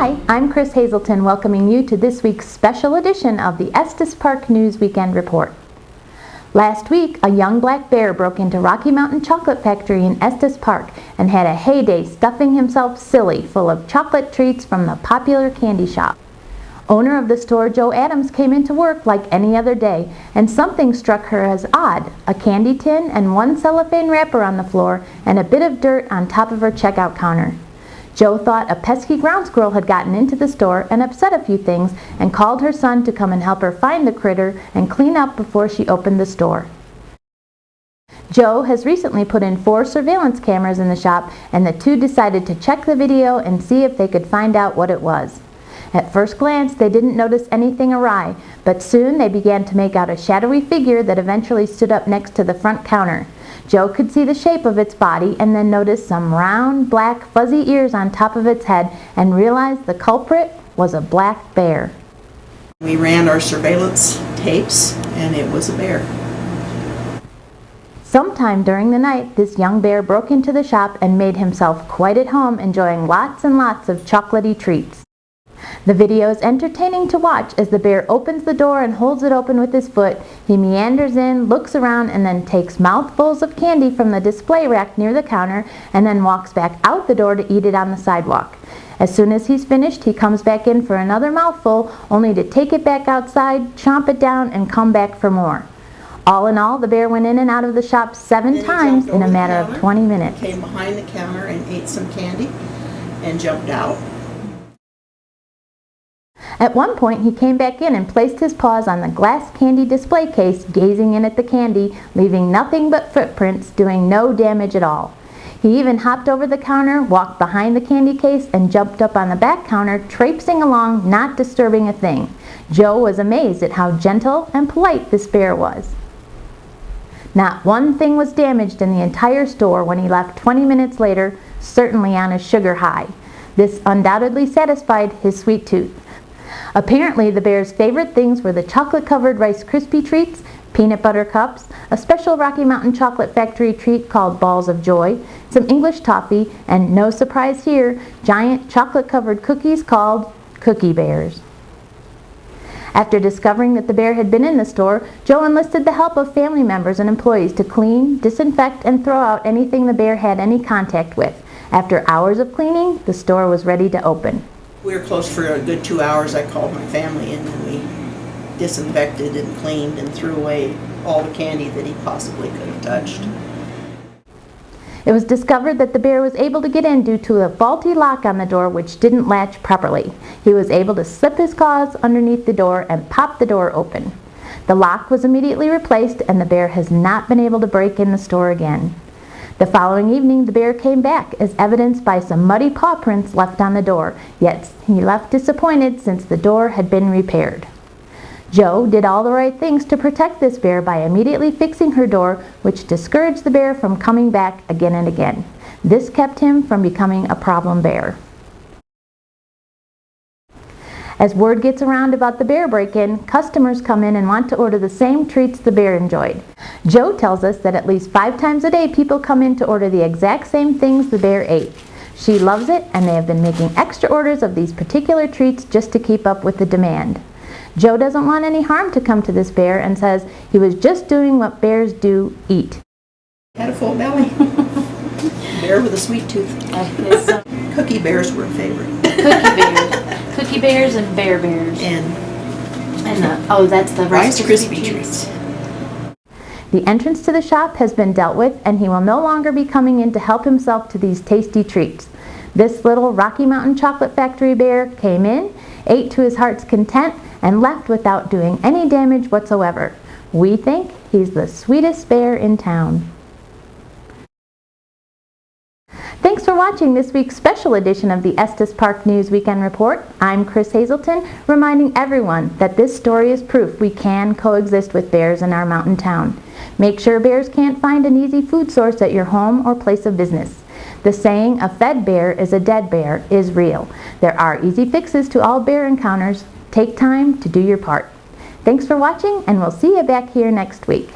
Hi, I'm Chris Hazelton welcoming you to this week's special edition of the Estes Park News Weekend Report. Last week, a young black bear broke into Rocky Mountain Chocolate Factory in Estes Park and had a heyday stuffing himself silly full of chocolate treats from the popular candy shop. Owner of the store, Joe Adams, came into work like any other day, and something struck her as odd: a candy tin and one cellophane wrapper on the floor and a bit of dirt on top of her checkout counter. Joe thought a pesky ground squirrel had gotten into the store and upset a few things, and called her son to come and help her find the critter and clean up before she opened the store. Joe has recently put in 4 surveillance cameras in the shop, and the two decided to check the video and see if they could find out what it was. At first glance, they didn't notice anything awry, but soon they began to make out a shadowy figure that eventually stood up next to the front counter. Joe could see the shape of its body and then noticed some round, black, fuzzy ears on top of its head and realized the culprit was a black bear. We ran our surveillance tapes and it was a bear. Sometime during the night, this young bear broke into the shop and made himself quite at home, enjoying lots and lots of chocolatey treats. The video is entertaining to watch as the bear opens the door and holds it open with his foot. He meanders in, looks around, and then takes mouthfuls of candy from the display rack near the counter and then walks back out the door to eat it on the sidewalk. As soon as he's finished, he comes back in for another mouthful, only to take it back outside, chomp it down, and come back for more. All in all, the bear went in and out of the shop 7 times in a matter of 20 minutes. Came behind the counter and ate some candy and jumped out. At one point, he came back in and placed his paws on the glass candy display case, gazing in at the candy, leaving nothing but footprints, doing no damage at all. He even hopped over the counter, walked behind the candy case, and jumped up on the back counter, traipsing along, not disturbing a thing. Joe was amazed at how gentle and polite this bear was. Not one thing was damaged in the entire store when he left 20 minutes later, certainly on a sugar high. This undoubtedly satisfied his sweet tooth. Apparently, the bear's favorite things were the chocolate-covered Rice Krispie treats, peanut butter cups, a special Rocky Mountain Chocolate Factory treat called Balls of Joy, some English toffee, and no surprise here, giant chocolate-covered cookies called Cookie Bears. After discovering that the bear had been in the store, Joe enlisted the help of family members and employees to clean, disinfect, and throw out anything the bear had any contact with. After hours of cleaning, the store was ready to open. We were closed for a good 2 hours. I called my family and then we disinfected and cleaned and threw away all the candy that he possibly could have touched. It was discovered that the bear was able to get in due to a faulty lock on the door which didn't latch properly. He was able to slip his claws underneath the door and pop the door open. The lock was immediately replaced, and the bear has not been able to break in the store again. The following evening, the bear came back, as evidenced by some muddy paw prints left on the door, yet he left disappointed since the door had been repaired. Joe did all the right things to protect this bear by immediately fixing her door, which discouraged the bear from coming back again and again. This kept him from becoming a problem bear. As word gets around about the bear break-in, customers come in and want to order the same treats the bear enjoyed. Joe tells us that at least 5 times a day people come in to order the exact same things the bear ate. She loves it, and they have been making extra orders of these particular treats just to keep up with the demand. Joe doesn't want any harm to come to this bear and says he was just doing what bears do, eat. Had a full belly. Bear with a sweet tooth. Cookie bears were a favorite. Cookie bears and bears. That's the Rice Krispie treats. The entrance to the shop has been dealt with, and he will no longer be coming in to help himself to these tasty treats. This little Rocky Mountain Chocolate Factory bear came in, ate to his heart's content, and left without doing any damage whatsoever. We think he's the sweetest bear in town. Thanks for watching this week's special edition of the Estes Park News Weekend Report. I'm Chris Hazelton, reminding everyone that this story is proof we can coexist with bears in our mountain town. Make sure bears can't find an easy food source at your home or place of business. The saying, "a fed bear is a dead bear," is real. There are easy fixes to all bear encounters. Take time to do your part. Thanks for watching, and we'll see you back here next week.